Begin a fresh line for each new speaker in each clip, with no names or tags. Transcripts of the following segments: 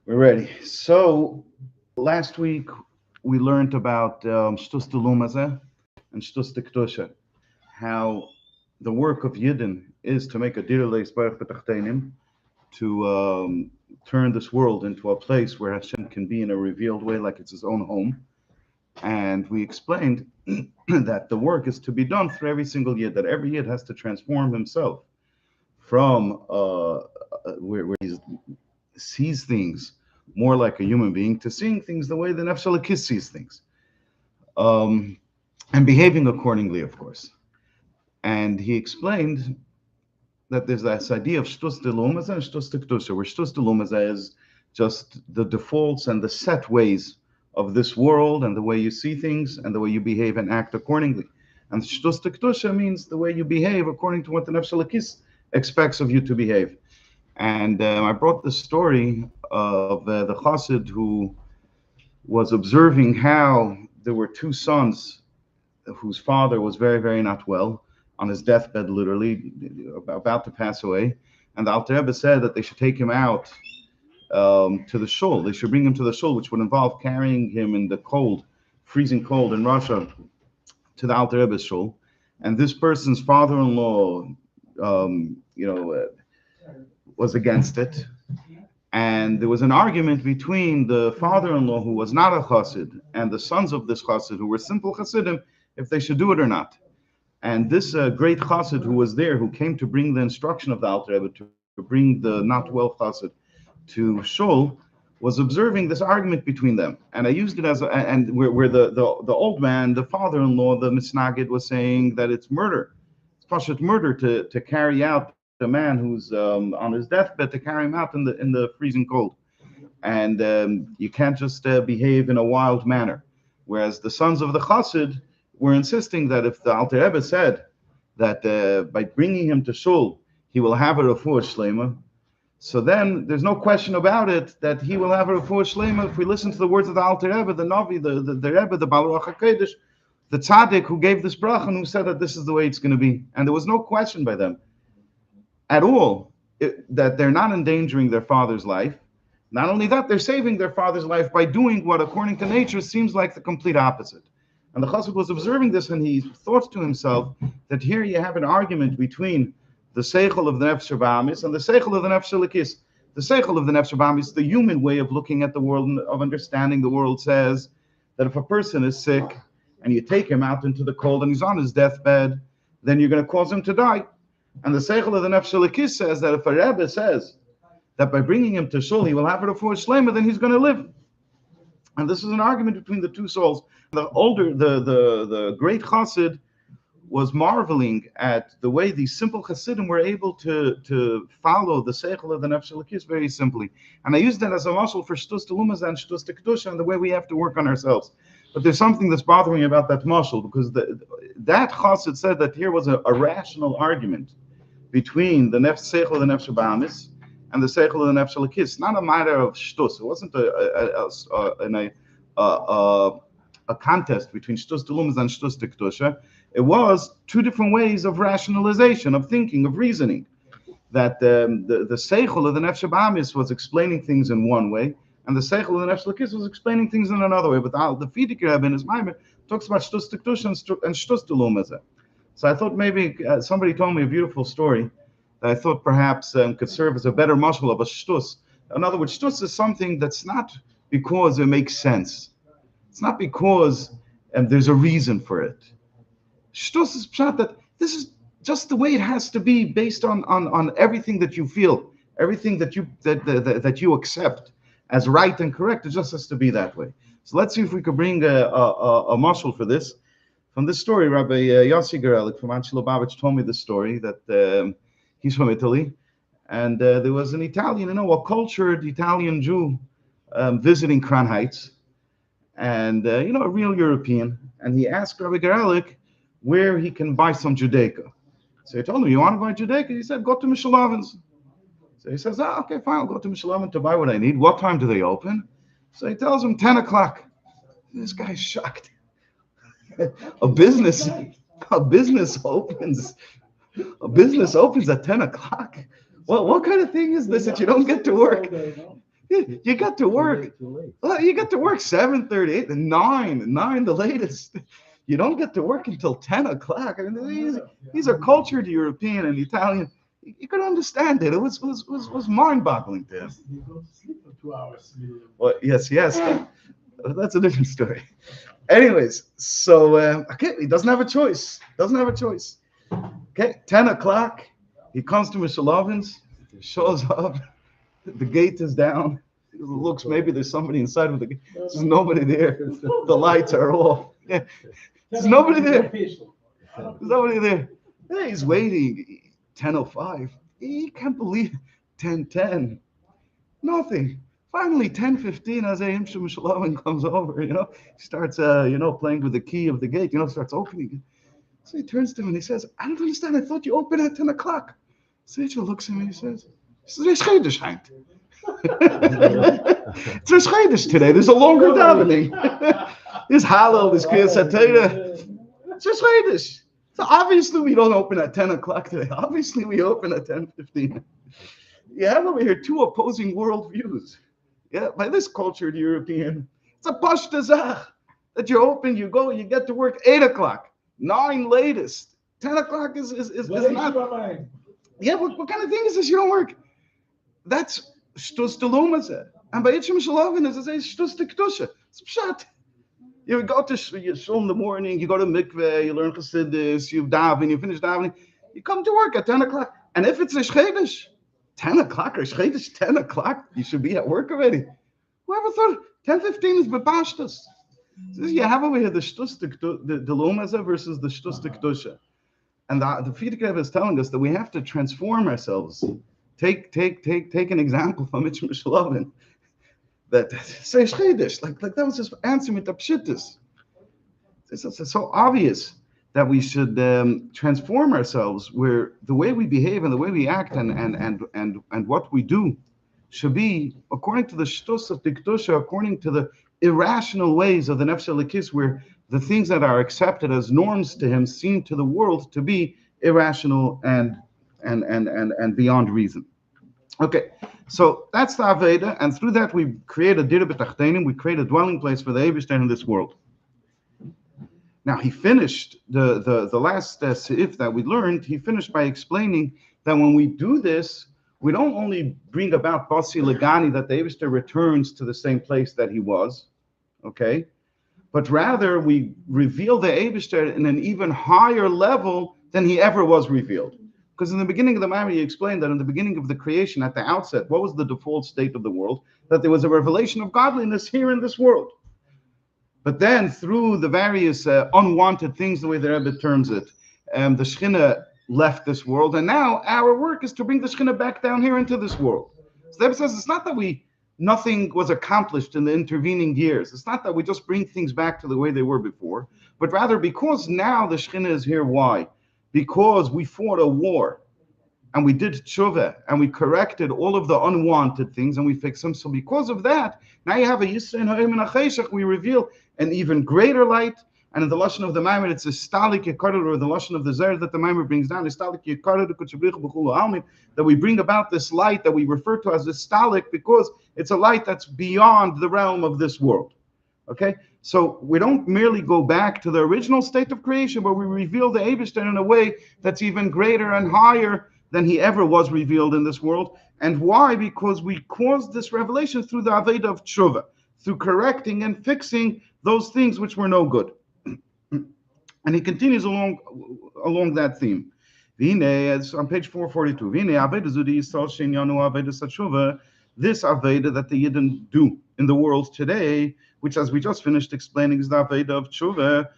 We're ready. So last week we learned about Shtus Tulumaze and Shtus Tiktusha, how the work of Yidden is to make a dirle Yisbarach B'tachtenim, to turn this world into a place where Hashem can be in a revealed way like it's his own home. And we explained that the work is to be done for every single Yid, that every Yid has to transform himself from where he sees things more like a human being to seeing things the way the Nefesh Elokis sees things, um, and behaving accordingly, of course. And he explained that there's this idea of Shtus Delumaza and Shtus Tektusha, where Shtus Delumaza is just the defaults and the set ways of this world and the way you see things and the way you behave and act accordingly. And Shtus Tektusha means the way you behave according to what the Nefesh Elokis expects of you to behave. And I brought the story of the Chassid who was observing how there were two sons whose father was very, very not well, on his deathbed, literally, about to pass away. And the Alter Rebbe said that they should take him out to the shul. They should bring him to the shul, which would involve carrying him in the cold, freezing cold in Russia, to the Alter Rebbe's shul. And this person's father-in-law, was against it. And there was an argument between the father-in-law, who was not a chassid, and the sons of this chassid, who were simple chassidim, if they should do it or not. And this great chassid who was there, who came to bring the instruction of the Alter Rebbe, to bring the not well chassid to shul, was observing this argument between them. And I used it as where the old man, the father-in-law, the misnagid, was saying that it's murder. It's pashut murder to carry out a man who's on his deathbed, to carry him out in the freezing cold. And you can't just behave in a wild manner. Whereas the sons of the chassid were insisting that if the Alter Rebbe said that by bringing him to shul, he will have a refuah shlema, so then there's no question about it that he will have a refuah shlema if we listen to the words of the Alter Rebbe, the Navi, the Rebbe, the Baal Ruach HaKodesh, the tzaddik who gave this bracha and who said that this is the way it's going to be. And there was no question by them at all that they're not endangering their father's life. Not only that, they're saving their father's life by doing what, according to nature, seems like the complete opposite. And the chassid was observing this, and he thought to himself that here you have an argument between the seichel of the nefesh ba'amis and the seichel of the nefesh elokis. The seichel of the nefesh ba'amis, the human way of looking at the world and of understanding the world, says that if a person is sick and you take him out into the cold and he's on his deathbed, then you're going to cause him to die. And the seichel of the nefesh elokis says that if a rebbe says that by bringing him to shul he will have a refuah shlema, then he's going to live. And this is an argument between the two souls. The great chassid was marveling at the way these simple chassidim were able to follow the seichel of the nefesh elokis very simply. And I used that as a mashal for shtus telumaz and shtus tekdusha and the way we have to work on ourselves. But there's something that's bothering me about that mashal, because that chassid said that here was a rational argument between the seichel of the nefesh ba'amis and the seichel of the nefesh elokis. Not a matter of shtus. It wasn't a contest between shtus telumaz and shtus tekdusha. It was two different ways of rationalization, of thinking, of reasoning. That the seichel of the nefesh ba'amis was explaining things in one way, and the seichel of the nefesh elokis was explaining things in another way. But the Fidik Rebbe in his Maimer talks about shtus tekdusha and shtus telumaz. So I thought maybe somebody told me a beautiful story that I thought perhaps could serve as a better mashal of a shtus. In other words, shtus is something that's not because it makes sense. It's not because there's a reason for it. Shtus is pshat that this is just the way it has to be, based on everything that you feel, everything that you accept as right and correct. It just has to be that way. So let's see if we could bring a mashal for this. From this story, Rabbi Yossi Gerelik from Anshe Lubavitch told me the story that he's from Italy, and there was an Italian, a cultured Italian Jew visiting Crown Heights, and a real European, and he asked Rabbi Gerelik where he can buy some Judaica. So he told him, you want to buy Judaica? He said, go to Mishalavins. So he says, okay, fine, I'll go to Mishalavin to buy what I need. What time do they open? So he tells him 10 o'clock. This guy's shocked. A business opens at 10 o'clock. Well, what kind of thing is this that you don't get to work? You got to work. Well, you get to work 7:30, 8, 9 the latest. You don't get to work until 10 o'clock. I mean, these are cultured European and Italian. You could understand it. It was mind-boggling to him.
You go to sleep for 2 hours.
Well, yes. That's a different story. Anyways, so okay, he doesn't have a choice. Okay, 10 o'clock, he comes to Mishalovin's, shows up, the gate is down. He looks, maybe there's somebody inside with the gate. There's nobody there. The lights are off. Yeah. There's nobody there. Hey, he's waiting. 10:05. He can't believe 10:10. Nothing. Finally, 10:15, as Imshim Shalom comes over, starts, playing with the key of the gate, starts opening it. So he turns to him and he says, I don't understand. I thought you opened at 10 o'clock. Seichel looks at me and he says, there's Chaydish. There's Chaydish today. There's a longer davening. There's Hallel, there's Kriyas HaTorah. It's just Chaydish. So obviously we don't open at 10 o'clock today. Obviously we open at 10:15. You have over here two opposing worldviews. Yeah, by this cultured European, it's a pashta zach that you open, you go, you get to work 8 o'clock, 9 latest. 10 o'clock is not. Yeah, what kind of thing is this? You don't work. That's shtus delumazeh. And by Yitzhak Shalovin, as I say, shtus tekdusha. It's pshat. You go to shul in the morning, you go to mikveh, you learn chassidus, you daven, you finish davening, you come to work at 10 o'clock. And if it's a shchedesh, 10 o'clock or shchedesh, 10 o'clock, you should be at work already. Whoever thought 10:15 is bepashtus? So you have over here the shtus the lumazeh versus the shtus tekdusha. And the Frierdiker Rebbe is telling us that we have to transform ourselves. Take an example from Mitch Mishlovin. That say shchedesh, like that was his answer with the pshittus. It's so obvious that we should transform ourselves, where the way we behave and the way we act and what we do should be according to the shtus of tikdusha, according to the irrational ways of the nefesh elokis, where the things that are accepted as norms to him seem to the world to be irrational and beyond reason. Okay, so that's the Aveda, and through that we create a Dira B'Tachtenim, we create a dwelling place for the Eibishter in this world. Now he finished the last seif that we learned. He finished by explaining that when we do this, we don't only bring about Basi Legani, that the Eibishter returns to the same place that he was, okay, but rather we reveal the Eibishter in an even higher level than he ever was revealed. Because in the beginning of the Maimon, he explained that in the beginning of the creation, at the outset, what was the default state of the world? That there was a revelation of godliness here in this world. But then, through the various unwanted things, the way the Rebbe terms it, the Shekhinah left this world, and now our work is to bring the Shekhinah back down here into this world. So the Rebbe says it's not that nothing was accomplished in the intervening years. It's not that we just bring things back to the way they were before, but rather because now the Shekhinah is here. Why? Because we fought a war, and we did tshuva, and we corrected all of the unwanted things, and we fixed them. So because of that, now you have a Yisrael Ha'im and a Cheshach. We reveal an even greater light, and in the lashon of the Maimon, it's a stalik yekarer, or the lashon of the Zer that the Maimon brings down, is stalik yekarer that we bring about this light that we refer to as a stalik, because it's a light that's beyond the realm of this world. Okay, so we don't merely go back to the original state of creation, but we reveal the Eibishter in a way that's even greater and higher than he ever was revealed in this world. And why? Because we caused this revelation through the Aveda of Tshuva, through correcting and fixing those things which were no good. And he continues along that theme. It's on page 442. This Aveda that the Yidden do in the world today, which, as we just finished explaining, is the Aveda of Tshuva,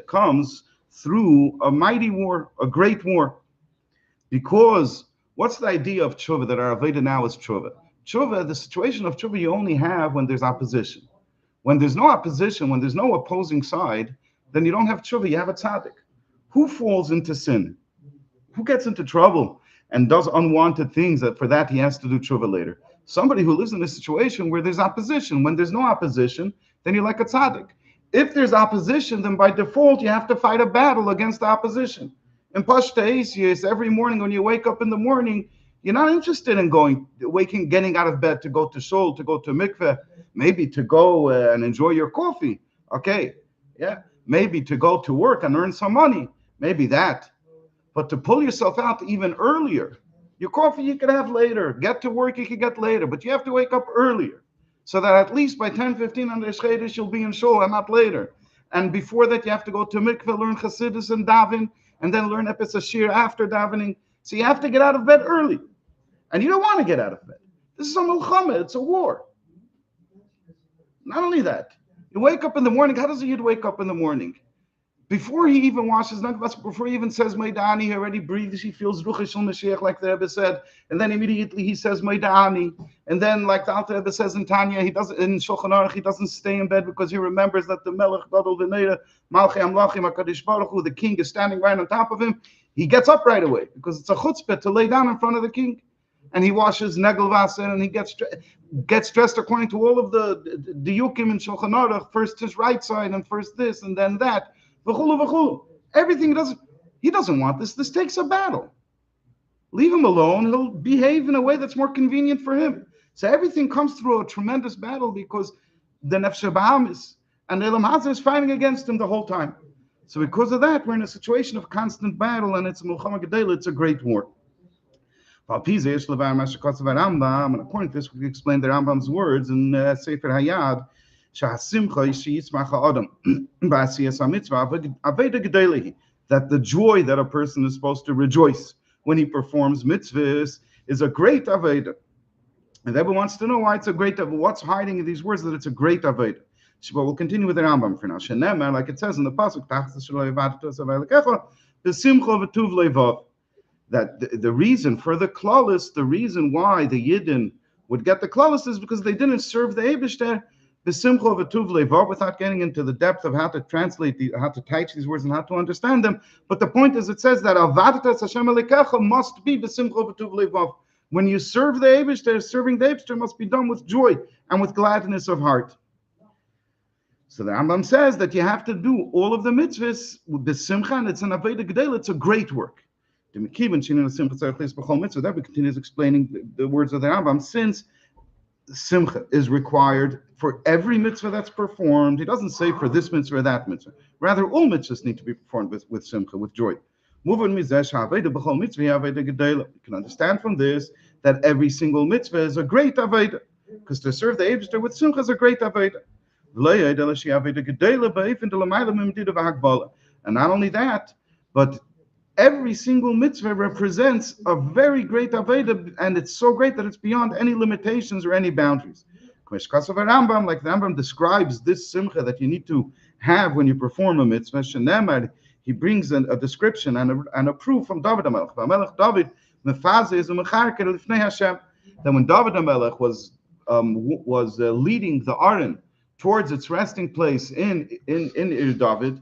comes through a mighty war, a great war. Because what's the idea of Tshuva, that our Aveda now is Tshuva? Tshuva, the situation of Tshuva you only have when there's opposition. When there's no opposition, when there's no opposing side, then you don't have Tshuva, you have a tzaddik. Who falls into sin? Who gets into trouble and does unwanted things that for that he has to do Tshuva later? Somebody who lives in a situation where there's opposition. When there's no opposition, then you're like a tzaddik. If there's opposition, then by default you have to fight a battle against the opposition. In Pashta Eisius, every morning when you wake up in the morning, You're not interested in getting out of bed to go to shul, to go to mikveh, maybe to go and enjoy your coffee. Okay, yeah, maybe to go to work and earn some money, maybe that. But to pull yourself out even earlier, your coffee you could have later, get to work you could get later, but you have to wake up earlier so that at least by 10:15 on the Shchedesh you'll be in shul and not later. And before that, you have to go to mikveh, learn Chassidus and daven, and then learn Epis Ashir after davening. So you have to get out of bed early. And you don't want to get out of bed. This is a milchama, it's a war. Not only that, you wake up in the morning. How does a Yid wake up in the morning? Before he even washes Nagvas, before he even says Maidani, he already breathes, he feels Ruchish al Mashiach, like the Rebbe said, and then immediately he says Maidani, and then like the Alter Rebbe says in Tanya, he doesn't in Shulchan Aruch, he doesn't stay in bed because he remembers that the Melech Gadol V'Neira Malchei Amlachim HaKadosh Baruch Hu, the king is standing right on top of him. He gets up right away because it's a chutzpah to lay down in front of the king, and he washes Negelvasser and he gets dressed according to all of the Yukim in Shulchan Aruch, first his right side and first this and then that. Everything he doesn't want this. This takes a battle. Leave him alone. He'll behave in a way that's more convenient for him. So everything comes through a tremendous battle because the Nefesh Bahamis and Elam Hazar is fighting against him the whole time. So because of that, we're in a situation of constant battle, and it's a Mulchama Gedela, it's a great war. And according to this, we explain the Rambam's words in Sefer Hayad, that the joy that a person is supposed to rejoice when he performs mitzvahs is a great aveda. And everyone wants to know why it's a great aveda. What's hiding in these words that it's a great aveda? But we'll continue with the Rambam for now. Like it says in the pasuk, that the reason for the klalis, the reason why the Yidden would get the klalis is because they didn't serve the Eibishter without getting into the depth of how to translate, how to teach these words and how to understand them. But the point is, it says that Avadatas Hashem Elikecha must be b'simcha v'tuv levav. When you serve the Eibishter, serving the Eibishter must be done with joy and with gladness of heart. So the Rambam says that you have to do all of the mitzvahs with b'simcha, and it's an Aveda Gedel, it's a great work. Then he continues explaining the words of the Rambam, since simcha is required for every mitzvah that's performed. He doesn't say for this mitzvah or that mitzvah. Rather, all mitzvahs need to be performed with simcha, with joy. You can understand from this that every single mitzvah is a great aveda, because to serve the Eibishter with simcha is a great aveda. And not only that, but every single mitzvah represents a very great aveda, and it's so great that it's beyond any limitations or any boundaries. Like the Rambam describes this simcha that you need to have when you perform a mitzvah. He brings a description and a proof from David HaMelech. David that when David HaMelech was leading the Aron towards its resting place in Ir David,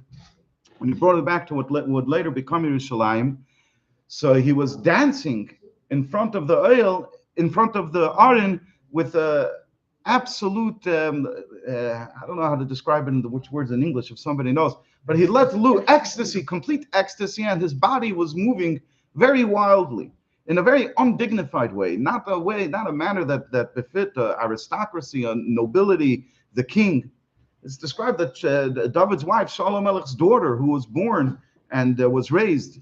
when he brought it back to what would later become Yerushalayim, so he was dancing in front of the oil, in front of the Aron, with a absolute, I don't know how to describe it which words in English, if somebody knows, but he let loose ecstasy, complete ecstasy, and his body was moving very wildly, in a very undignified way, not a manner that befit aristocracy, nobility, the king. It's described that David's wife, Shalom Melech's daughter, who was born and was raised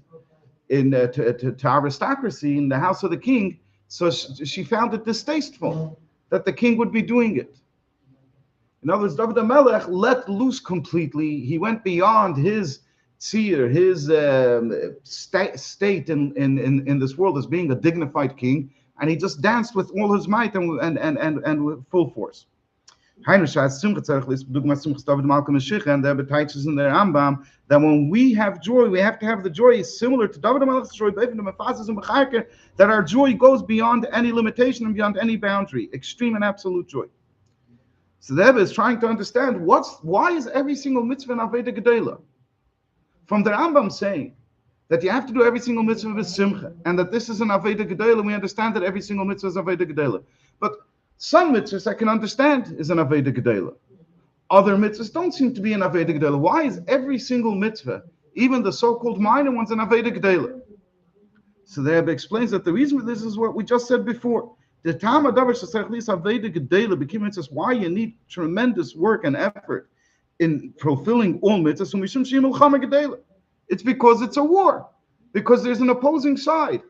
to aristocracy in the house of the king, so she found it distasteful that the king would be doing it. In other words, David HaMelech let loose completely. He went beyond his tzir, his state in this world as being a dignified king, and he just danced with all his might and with full force. And the teaches in the Rambam that when we have joy, we have to have the joy similar to David HaMelech's joy, that our joy goes beyond any limitation and beyond any boundary, extreme and absolute joy. So the Rebbe is trying to understand why is every single mitzvah an Aveda Gedela? From the Rambam saying that you have to do every single mitzvah with simcha, and that this is an Aveda Gedela, we understand that every single mitzvah is Aveda Gedela. But some mitzvahs I can understand is an Aveda Gedela. Other mitzvahs don't seem to be an Aveda Gedela. Why is every single mitzvah, even the so-called minor ones, an Aveda Gedela? So the Rebbe explains that the reason for this is what we just said before. The Tama Davar Shesach Lis Aveda Gedela became mitzvahs. Why you need tremendous work and effort in fulfilling all mitzvahs. It's because it's a war, because there's an opposing side.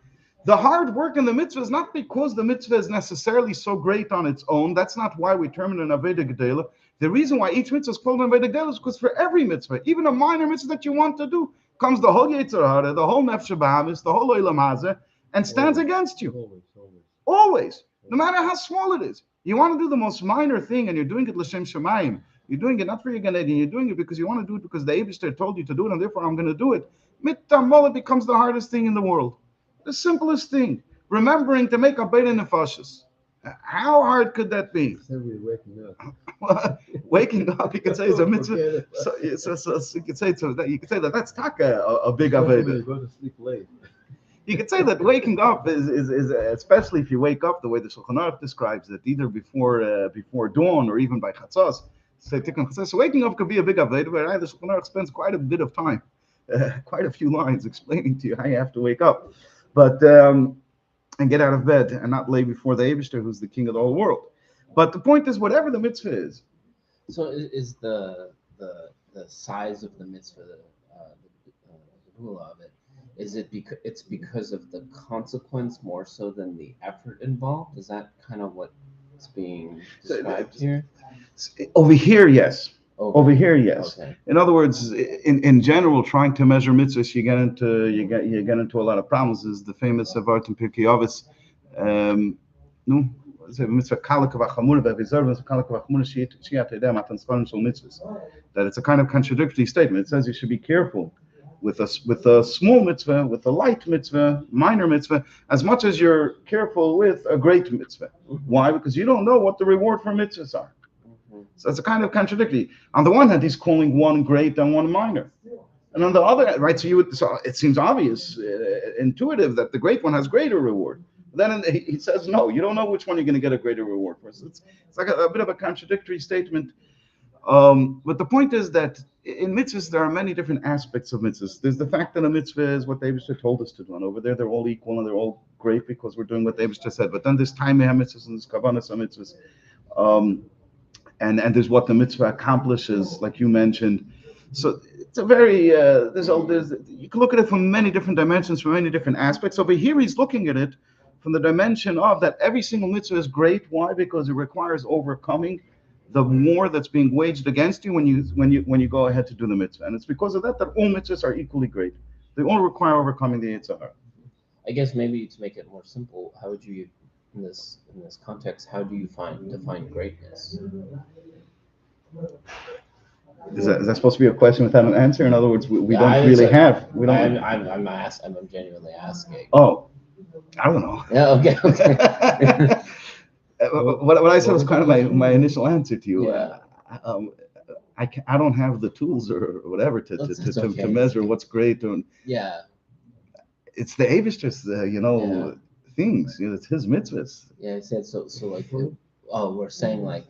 The hard work in the mitzvah is not because the mitzvah is necessarily so great on its own. That's not why we term it an Aveda Gedela. The reason why each mitzvah is called an Aveda Gedela is because for every mitzvah, even a minor mitzvah that you want to do, comes the whole Yetzer Hara, the whole Nefesh Bahamis, the whole Olam Hazeh, and stands against you. Always. No matter how small it is. You want to do the most minor thing and you're doing it l'shem shamayim. You're doing it not for your Gan Eden, you're doing it because you want to do it because the Eibishter told you to do it and therefore I'm going to do it. Mitamol becomes the hardest thing in the world. The simplest thing. Remembering to make a Beit Nefashis. How hard could that be? Waking up, you could say it's a mitzvah. So you could say that that's taka a big aveda.
Go to sleep late.
You could say that waking up is especially if you wake up the way the Shulchan Aruch describes it, either before dawn or even by chatzos. So waking up could be a big aveda, but the Shulchan Aruch spends quite a bit of time, quite a few lines explaining to you how you have to wake up, but and get out of bed and not lay before the Eibishter, who's the king of the whole world. But the point is, whatever the mitzvah is.
So is the size of the mitzvah, the rule of it, is it because of the consequence more so than the effort involved? Is that kind of what's being described here?
Over here, yes.
Okay.
Over here, yes.
Okay.
In other words, in general, trying to measure mitzvahs, you get into a lot of problems. Is the famous Avart in Pirkei Avos, that it's a kind of contradictory statement. It says you should be careful with a small mitzvah, with a light mitzvah, minor mitzvah, as much as you're careful with a great mitzvah. Why? Because you don't know what the reward for mitzvahs are. So it's a kind of contradictory. On the one hand, he's calling one great and one minor. And on the other, right, so it seems obvious, intuitive, that the great one has greater reward. Then he says, no, you don't know which one you're going to get a greater reward for. So it's like a bit of a contradictory statement. But the point is that in mitzvahs, there are many different aspects of mitzvahs. There's the fact that a mitzvah is what the Eibishter told us to do. And over there, they're all equal and they're all great because we're doing what the Eibishter said. But then there's time mitzvahs and there's kavanas mitzvahs. And there's what the mitzvah accomplishes, like you mentioned. So it's a very, you can look at it from many different dimensions, from many different aspects. Over here, he's looking at it from the dimension of that every single mitzvah is great. Why? Because it requires overcoming the war that's being waged against you when you go ahead to do the mitzvah. And it's because of that all mitzvahs are equally great. They all require overcoming the Yetzer Hara.
I guess maybe to make it more simple, how would you, in this context, how do you define greatness?
Is that supposed to be a question without an answer? In other words, we
Yeah,
don't really have. We don't.
I'm genuinely asking.
Oh, I don't know.
Yeah. Okay.
What I said was kind of my initial answer to you.
Yeah.
I don't have the tools or whatever to
okay.
to measure what's great.
Yeah.
It's the Eibishter's, things. It's his mitzvahs.
Yeah, I said so. Like, we're saying like,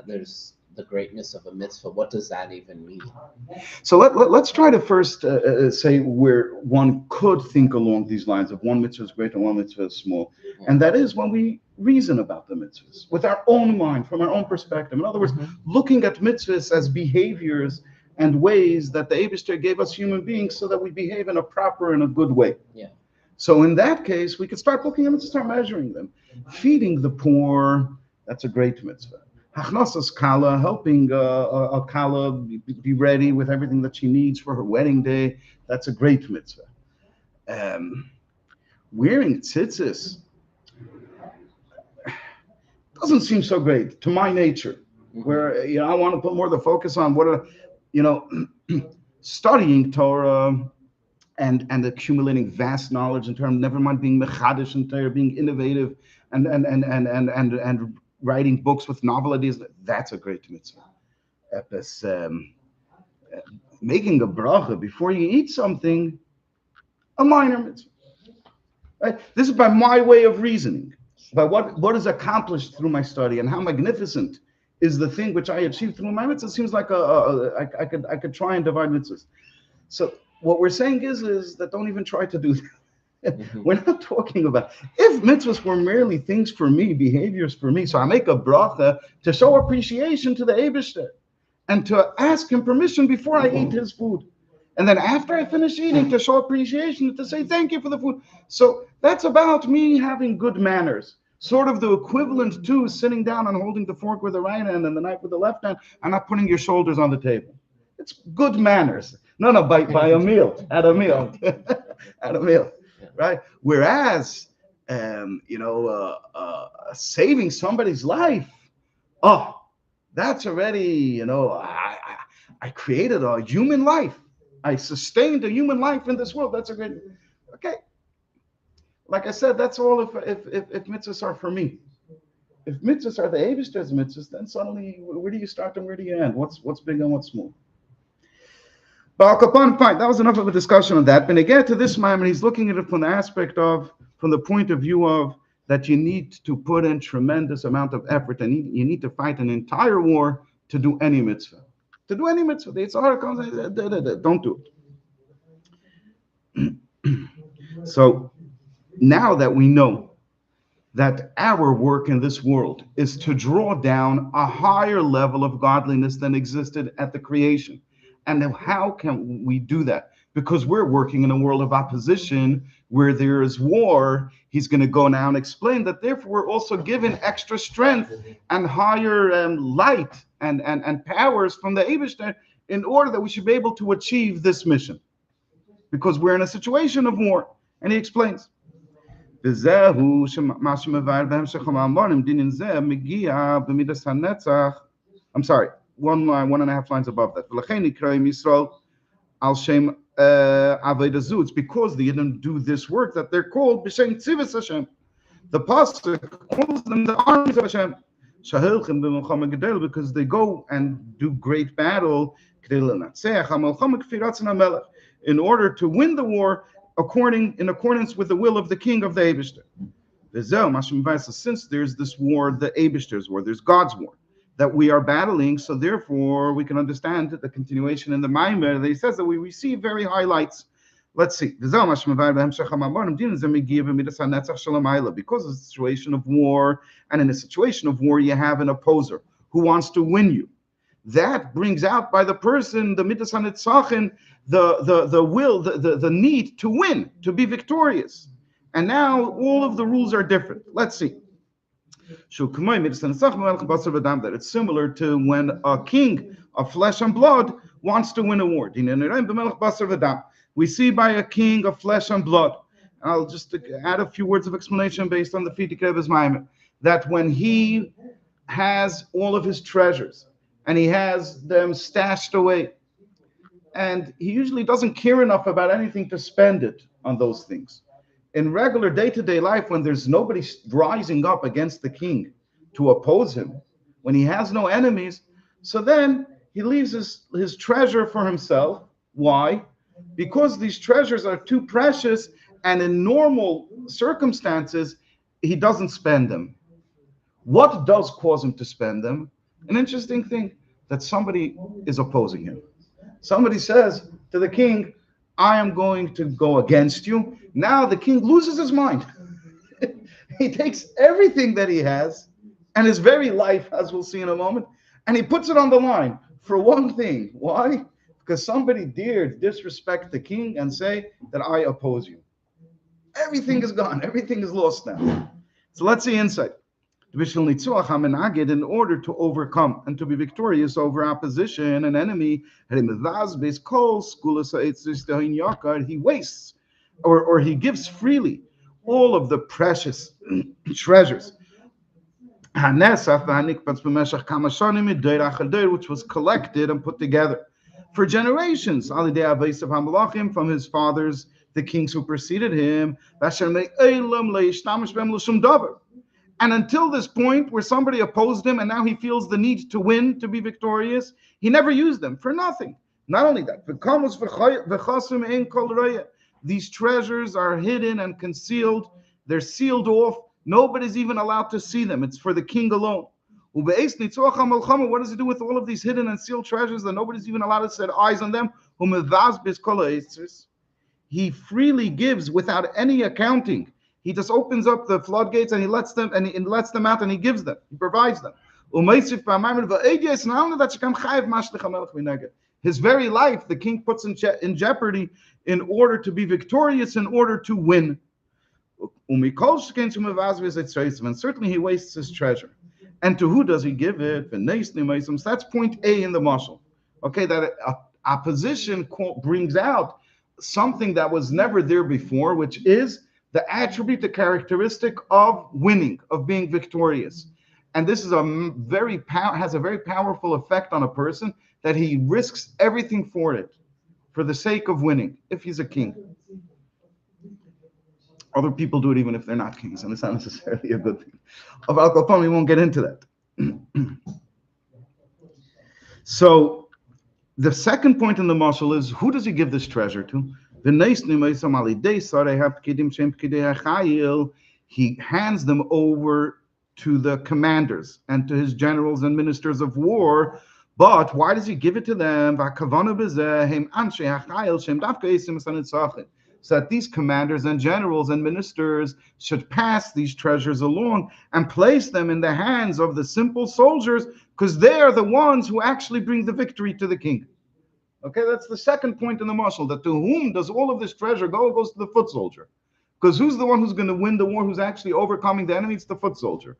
there's the greatness of a mitzvah. What does that even mean?
So let's try to first say where one could think along these lines of one mitzvah is great and one mitzvah is small, and that is when we reason about the mitzvahs with our own mind, from our own perspective. In other words, looking at mitzvahs as behaviors and ways that the Eibishter gave us human beings so that we behave in a proper and a good way.
Yeah.
So in that case, we could start looking at them and start measuring them. Feeding the poor, that's a great mitzvah. Hachnasas kala, helping a kala be ready with everything that she needs for her wedding day, that's a great mitzvah. Wearing tzitzis doesn't seem so great to my nature, where I want to put more of the focus on studying Torah and accumulating vast knowledge in terms, never mind being mechadish in Torah, being innovative and writing books with novel ideas. That's a great mitzvah. Making a bracha before you eat something, a minor mitzvah. Right? This is by my way of reasoning, by what is accomplished through my study and how magnificent is the thing which I achieved through my mitzvah. It seems like I could try and divide mitzvahs. So what we're saying is that don't even try to do that. We're not talking about if mitzvahs were merely things for me, behaviors for me. So I make a bracha to show appreciation to the Eibishter and to ask him permission before I eat his food. And then after I finish eating, to show appreciation, to say thank you for the food. So that's about me having good manners. Sort of the equivalent to sitting down and holding the fork with the right hand and the knife with the left hand and not putting your shoulders on the table. It's good manners. No, by a meal, at a meal, at a meal, right? Whereas, saving somebody's life, oh, that's already, I created a human life. I sustained a human life in this world. That's a great, okay. Like I said, that's all if mitzvahs are for me. If mitzvahs are the Eibishter's mitzvahs, then suddenly, where do you start and where do you end? What's big and what's small? But Al Capone, fine, that was enough of a discussion on that. When they get to this moment, he's looking at it from the point of view of that you need to put in tremendous amount of effort and you need to fight an entire war to do any mitzvah. To do any mitzvah, the Yitzhak comes and says, don't do it. So now that we know that our work in this world is to draw down a higher level of godliness than existed at the creation. And now how can we do that? Because we're working in a world of opposition where there is war. He's going to go now and explain that therefore we're also given extra strength and higher light and powers from the Eibishter in order that we should be able to achieve this mission. Because we're in a situation of war. And he explains. I'm sorry, one and a half lines above that. It's because they didn't do this work that they're called b'shem tzivus Hashem. The pasuk calls them the armies of Hashem. Because they go and do great battle in order to win the war in accordance with the will of the king of the Eibishter. Since there's this war, the Eibishter's war, there's God's war that we are battling, so therefore we can understand the continuation in the Maimer that he says that we receive very high lights. Let's see. Because of the situation of war, and in a situation of war you have an opposer who wants to win you. That brings out by the person the midas hanitzachim, the will, the need to win, to be victorious. And now all of the rules are different. Let's see. That it's similar to when a king of flesh and blood wants to win a war. We see by a king of flesh and blood. I'll just add a few words of explanation based on the Fitik of his Maimer, that when he has all of his treasures and he has them stashed away, and he usually doesn't care enough about anything to spend it on those things. In regular day-to-day life, when there's nobody rising up against the king to oppose him, when he has no enemies, so then he leaves his treasure for himself. Why? Because these treasures are too precious, and in normal circumstances, he doesn't spend them. What does cause him to spend them? An interesting thing, that somebody is opposing him. Somebody says to the king, I am going to go against you. Now the king loses his mind. He takes everything that he has and his very life, as we'll see in a moment, and he puts it on the line for one thing. Why? Because somebody dared disrespect the king and say that I oppose you. Everything is gone. Everything is lost now. So let's see insight. In order to overcome and to be victorious over opposition and enemy, he wastes or he gives freely all of the precious treasures, which was collected and put together for generations from his fathers, the kings who preceded him. And until this point where somebody opposed him and now he feels the need to win, to be victorious, he never used them for nothing. Not only that, these treasures are hidden and concealed. They're sealed off. Nobody's even allowed to see them. It's for the king alone. What does he do with all of these hidden and sealed treasures that nobody's even allowed to set eyes on them? he freely gives without any accounting. He just opens up the floodgates and he lets them lets them out and he gives them. He provides them. His very life, the king puts in jeopardy in order to be victorious, in order to win. And certainly he wastes his treasure. And to who does he give it? That's point A in the mashal. Okay, that opposition brings out something that was never there before, which is the attribute, the characteristic of winning, of being victorious. And this is has a very powerful effect on a person, that he risks everything for it, for the sake of winning, if he's a king. Other people do it even if they're not kings, and it's not necessarily a good thing. Of Al Kapon, we won't get into that. So the second point in the mashal is, who does he give this treasure to? He hands them over to the commanders and to his generals and ministers of war. But why does he give it to them? So that these commanders and generals and ministers should pass these treasures along and place them in the hands of the simple soldiers, because they are the ones who actually bring the victory to the king. Okay, that's the second point in the mashal, that to whom does all of this treasure go? It goes to the foot soldier. Because who's the one who's going to win the war, who's actually overcoming the enemy? It's the foot soldier.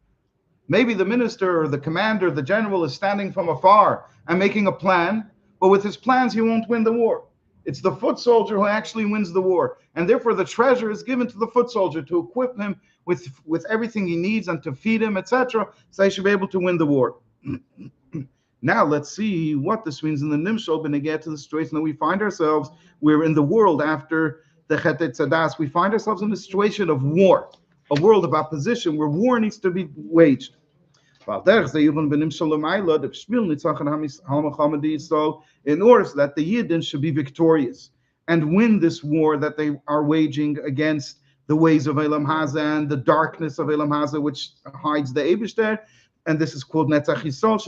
Maybe the minister or the commander, the general, is standing from afar and making a plan, but with his plans he won't win the war. It's the foot soldier who actually wins the war, and therefore the treasure is given to the foot soldier to equip him with everything he needs and to feed him, etc., so he should be able to win the war. Now let's see what this means in the Nimshal when we get to the situation that we find ourselves. We're in the world after the Chet Tzadas. We find ourselves in a situation of war, a world of opposition where war needs to be waged. In order so that the Yidden should be victorious and win this war that they are waging against the ways of Elam Haza and the darkness of Elam Haza, which hides the Eibishter. And this is called Netzach Yisrael. It's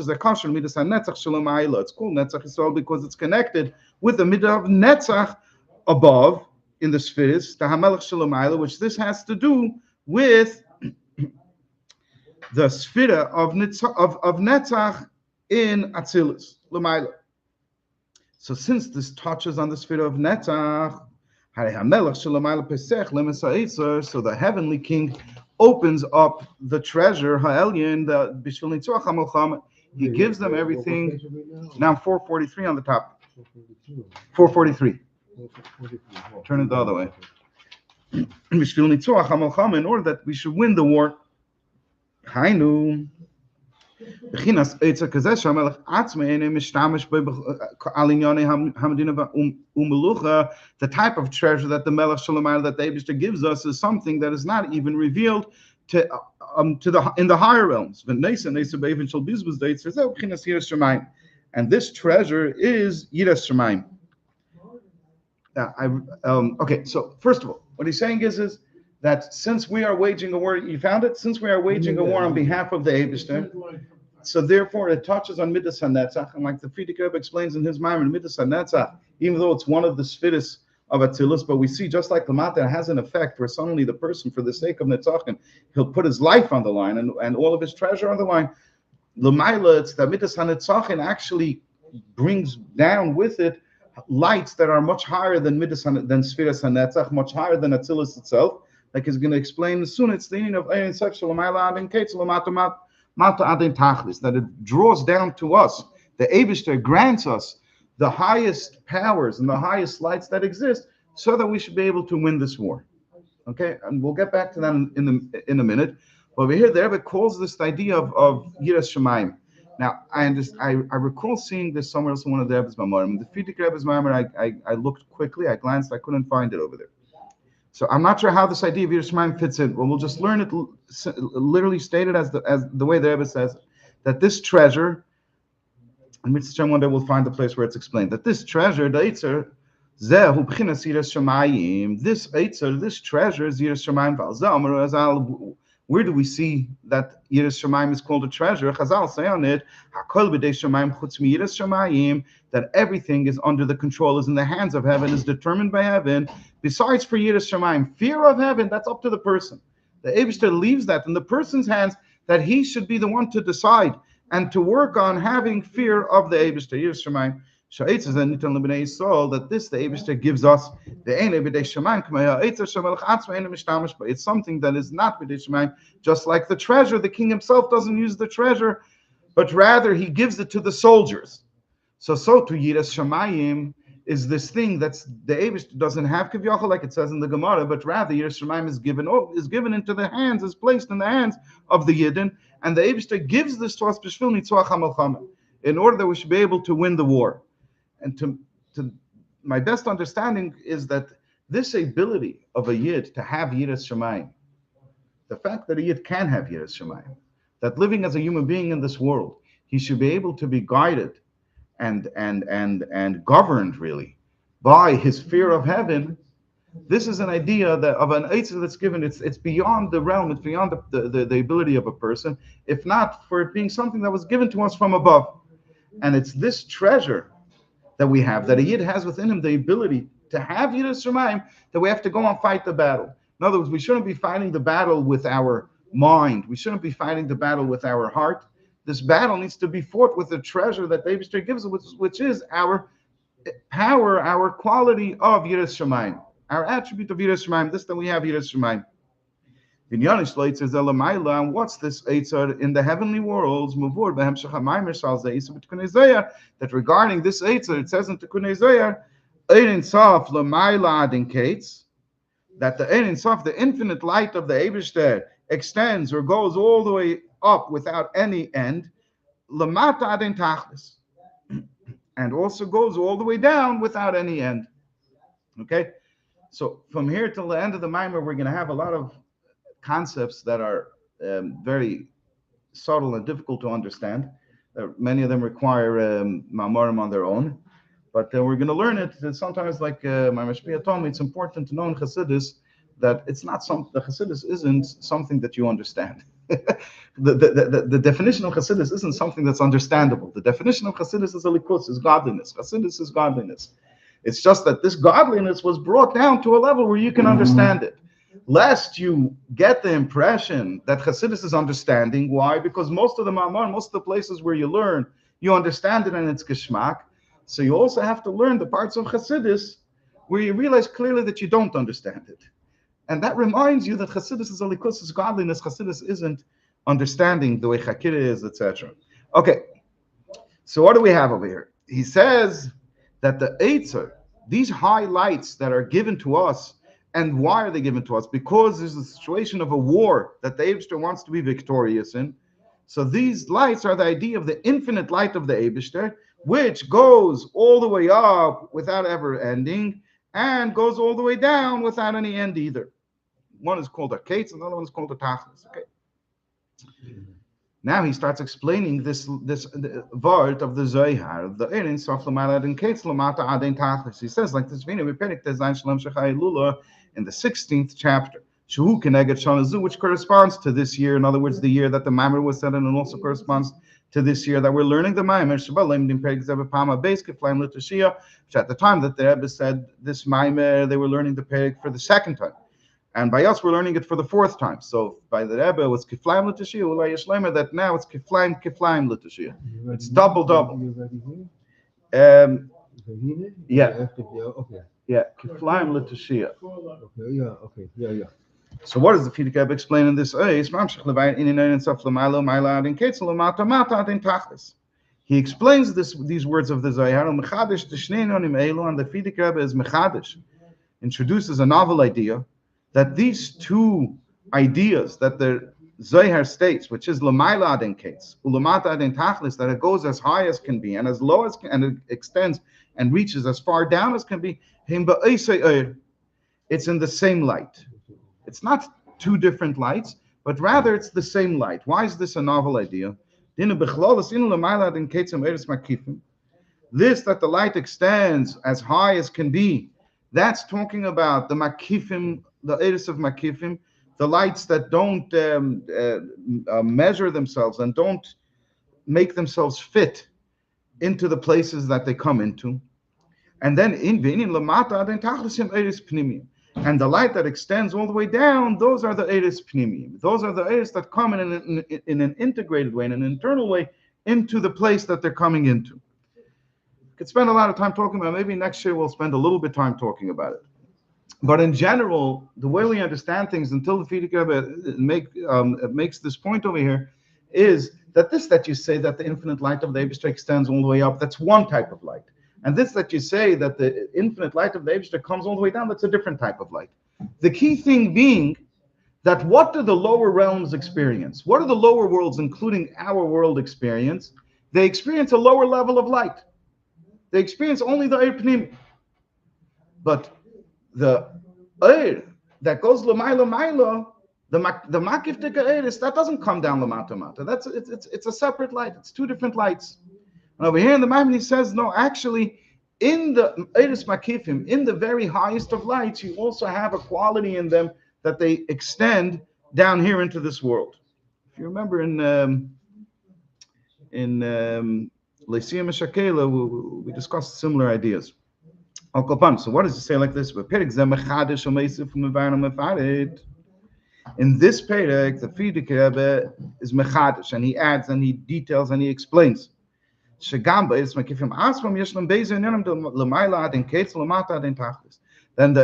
called Netzach Yisrael because it's connected with the midah of Netzach above in the spheres, the Hamelech Shalom Ayla, which this has to do with the sphira of Netzach in Atzilus, L'mayla. So since this touches on the sphira of Netzach, so the heavenly king opens up the treasure, he gives them everything. Now 443 on the top. 443. Turn it the other way. In order that we should win the war. The type of treasure that the Melech Shalom that the Eibishter gives us is something that is not even revealed to the in the higher realms. And this treasure is Yiras Shemaim. Okay, so first of all, what he's saying is that since we are waging a war, you found it? Since we are waging a war on behalf of the Eibishter, so therefore it touches on Midas HaNetzach, and like the Frierdiker Rebbe explains in his Maimon, Midas HaNetzach, even though it's one of the spheres of Atzilus, but we see just like Lamata, it has an effect where suddenly the person, for the sake of Netzach, he'll put his life on the line and all of his treasure on the line. L'mayla, it's that Midas HaNetzach actually brings down with it lights that are much higher than Spheres HaNetzach, much higher than Atzilus itself. Like he's going to explain soon, it's the meaning of Ein Sexual that it draws down to us. The Eibishter grants us the highest powers and the highest lights that exist, so that we should be able to win this war. Okay, and we'll get back to that in a minute. But over here, the Rebbe calls this the idea of Yiras Shemaim. Now, I recall seeing this somewhere else in one of the Rebbe's Mamorim. The Frierdiker Rebbe's Mamorim, I looked quickly, I glanced, I couldn't find it over there. So I'm not sure how this idea of Yiras Shemaim fits in. Well, we'll just learn it literally stated as the way the Rebbe says, that this treasure, and Mitzvah one day we'll find the place where it's explained, that this treasure, the Eitzer, Zehu B'chinas Yiras Shemayim, this Eitzer, this treasure is Yiras Shemayim. Where do we see that Yiras Shamayim is called a treasure? Chazal say on it, Hakol b'dei Shamayim chutz mi Yiras Shamayim, that everything is under the control, is in the hands of heaven, is determined by heaven. Besides for Yiras Shamayim, fear of heaven, that's up to the person. The Eibishter leaves that in the person's hands, that he should be the one to decide and to work on having fear of the Eibishter. Yiras Shamayim. Sha'etz is an itan l'bnei Yisrael, that this the Eibishter gives us. It's something that is not b'dei Shamayim, just like the treasure. The king himself doesn't use the treasure, but rather he gives it to the soldiers. So to Yiras Shamayim is this thing that's the Eibush doesn't have kivyochel like it says in the Gemara, but rather Yiras Shamayim is given into the hands, is placed in the hands of the Yidden, and the Eibush gives this to us b'shvil mitzvah hamelchama, in order that we should be able to win the war. And to my best understanding is that this ability of a Yid to have Yiras Shamayim, the fact that a Yid can have Yiras Shamayim, that living as a human being in this world, he should be able to be guided and governed really by his fear of heaven. This is an idea that of an eitzah that's given. It's beyond the realm. It's beyond the ability of a person, if not for it being something that was given to us from above. And it's this treasure that we have, that a Yid has within him the ability to have Yiras Shamayim, that we have to go and fight the battle. In other words, we shouldn't be fighting the battle with our mind. We shouldn't be fighting the battle with our heart. This battle needs to be fought with the treasure that the Eibishter gives us, which is our power, our quality of Yiras Shamayim, our attribute of Yiras Shamayim, this that we have Yiras Shamayim. And what's this Eitzar in the heavenly worlds? That regarding this Eitzar, it says in Tikkun Zohar, that the Ein Sof, the infinite light of the Eibishter, extends or goes all the way up without any end, and also goes all the way down without any end. Okay, so from here till the end of the Maimer, we're going to have a lot of concepts that are very subtle and difficult to understand. Many of them require Ma'amorim on their own, but we're going to learn it. And sometimes, like my Mashpia told me, it's important to know in Chassidus that it's not the Chassidus isn't something that you understand. the definition of Chassidus isn't something that's understandable. The definition of Chassidus is a likus, is godliness. Chassidus is godliness. It's just that this godliness was brought down to a level where you can understand it. Lest you get the impression that Chassidus is understanding. Why? Because most of the Ma'amar, most of the places where you learn, you understand it and it's geschmack. So you also have to learn the parts of Chassidus where you realize clearly that you don't understand it. And that reminds you that Chassidus is a likus, is godliness. Chassidus isn't understanding the way Chakir is, etc. Okay, so what do we have over here? He says that the Eitzar, these high lights that are given to us, and why are they given to us? Because there's a situation of a war that the Eibishter wants to be victorious in. So these lights are the idea of the infinite light of the Eibishter, which goes all the way up without ever ending, and goes all the way down without any end either. One is called a Kates, and the other one is called a Tachlis. Okay. Now he starts explaining this word of the Zohar, the Ein Sof L'Malad and Kates L'Mata Adein Tachlis. He says like this: Vina V'Perik Tezayin Shalom Shechai Lula in the 16th chapter, Shehu Keneged Shana, which corresponds to this year. In other words, the year that the Maimer was said, and also corresponds to this year that we're learning the Maimer. Which at the time that the Rebbe said this Maimer, they were learning the Perik for the second time. And by us, we're learning it for the fourth time. So by the Rebbe, it was Kiflaim L'Tashiyah, Ulay Yishlemer, that now it's Kiflaim L'Tashiyah. It's double. Yeah.
Okay.
Yeah, Kiflaim L'Tashiyah.
Okay. Yeah.
So what does the Fidik Rebbe explain in this? He explains these words of the Zohar, and the Fidik Rebbe is Mechadish, introduces a novel idea, that these two ideas that the Zohar states, which is L'mayla Aden Kates, Ulamata Aden Tachlis, that it goes as high as can be and as low as can, and it extends and reaches as far down as can be, it's in the same light. It's not two different lights, but rather it's the same light. Why is this a novel idea? This that the light extends as high as can be, that's talking about the makifim, the eris of makifim, the lights that don't measure themselves and don't make themselves fit into the places that they come into. And then in Vinin Lamata, then Tachlisim Eris Pnimim. And the light that extends all the way down, those are the Eris Pnimim. Those are the Eris that come in an integrated way, in an internal way, into the place that they're coming into. Could spend a lot of time talking about it. Maybe next year we'll spend a little bit of time talking about it. But in general, the way we understand things until the Frierdiker Rebbe makes this point over here is that you say that the infinite light of the Eibishter extends all the way up, that's one type of light. And this that you say that the infinite light of the Eibishter comes all the way down, that's a different type of light. The key thing being that what do the lower realms experience? What do the lower worlds, including our world, experience? They experience a lower level of light. They experience only the Eir Pnim. But the Eir that goes L'mayla Mayla, the Makif Tika Eiris, that doesn't come down Lamata Mata. It's a separate light. It's two different lights. And over here in the Maimon, he says, no, actually, in the Eiris Makifim, in the very highest of lights, you also have a quality in them that they extend down here into this world. If you remember in Leisiyam Shakela, we discussed similar ideas. So what does it say like this? In this perek, the Frierdiker Rebbe is mechadish, and he adds, and he details, and he explains. Then the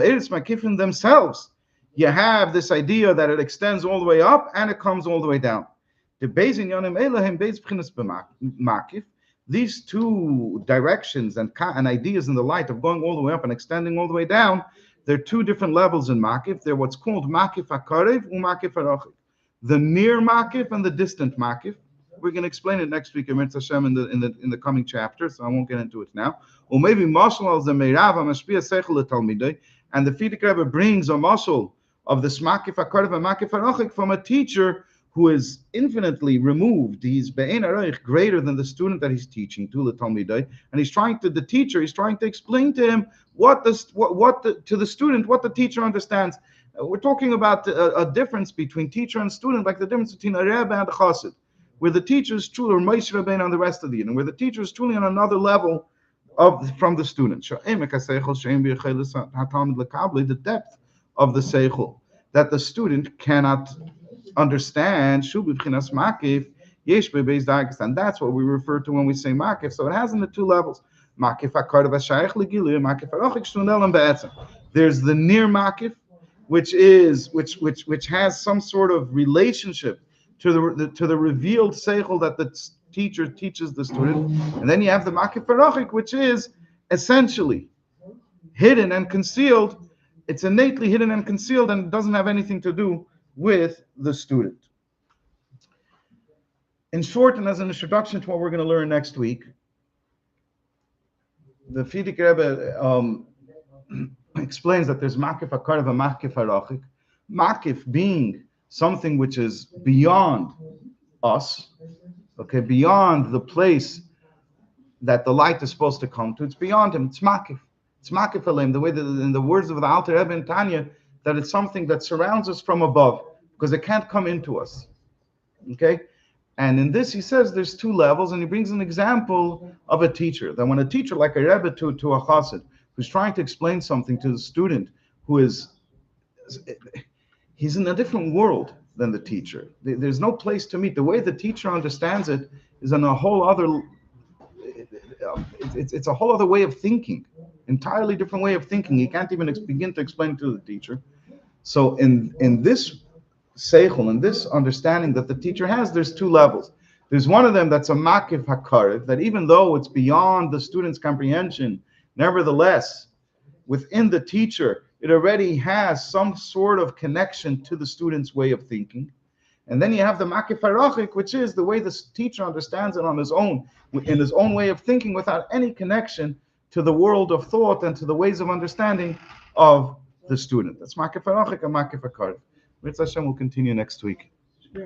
Eiris Makifim themselves, you have this idea that it extends all the way up and it comes all the way down. These two directions and ideas in the light of going all the way up and extending all the way down, they're two different levels in Makif. They're what's called Makif HaKarev and Makif HaRachik. The near Makif and the distant Makif. We're going to explain it next week in Hashem in the coming chapter, so I won't get into it now. Or maybe Mashal al Zemeirav Mashpia Seichel Talmidei, and the Frierdiker Rebbe brings a mashal of the Makif HaKarev and Makif HaRachik from a teacher who is infinitely removed. He's be'ein arayich, greater than the student that he's teaching to the Talmidei, and he's trying to explain to him to the student what the teacher understands. We're talking about a difference between teacher and student, like the difference between a Rebbe and a Chassid, where the teacher is truly, or Moshe Rabbeinu and the rest of the Yidden, where the teacher is truly on another level from the student. The depth of the seichel that the student cannot understand, and that's what we refer to when we say makif. So it has in the two levels. Makif HaKarev HaShayach L'Gilui, Makif HaRachik Shtunel Be'etzem. There's the near makif, which has some sort of relationship to the revealed seichel that the teacher teaches the student, and then you have the Makif HaRachik, which is essentially hidden and concealed. It's innately hidden and concealed, and it doesn't have anything to do with the student. In short, and as an introduction to what we're going to learn next week, the Frierdiker Rebbe explains that there's Makif HaKarev and Makif HaRachik. Makif being something which is beyond us, okay, beyond the place that the light is supposed to come to. It's beyond him. It's Makif. It's Makif Aleim, the way that in the words of the Alter Rebbe and Tanya, that it's something that surrounds us from above, because it can't come into us. Okay? And in this, he says there's two levels, and he brings an example of a teacher. That when a teacher, like a Rebbe to a Chassid, who's trying to explain something to the student, he's in a different world than the teacher. There's no place to meet. The way the teacher understands it is on a whole other, it's a whole other way of thinking, entirely different way of thinking. He can't even begin to explain it to the teacher. So in this seichel, in this understanding that the teacher has, there's two levels. There's one of them that's a makif hakarev, that even though it's beyond the student's comprehension, nevertheless, within the teacher, it already has some sort of connection to the student's way of thinking. And then you have the makif harachik, which is the way the teacher understands it on his own, in his own way of thinking, without any connection to the world of thought and to the ways of understanding of the student. That's makif harachik and makif hakarev. Mitzvah Hashem will continue next week.
Yeah.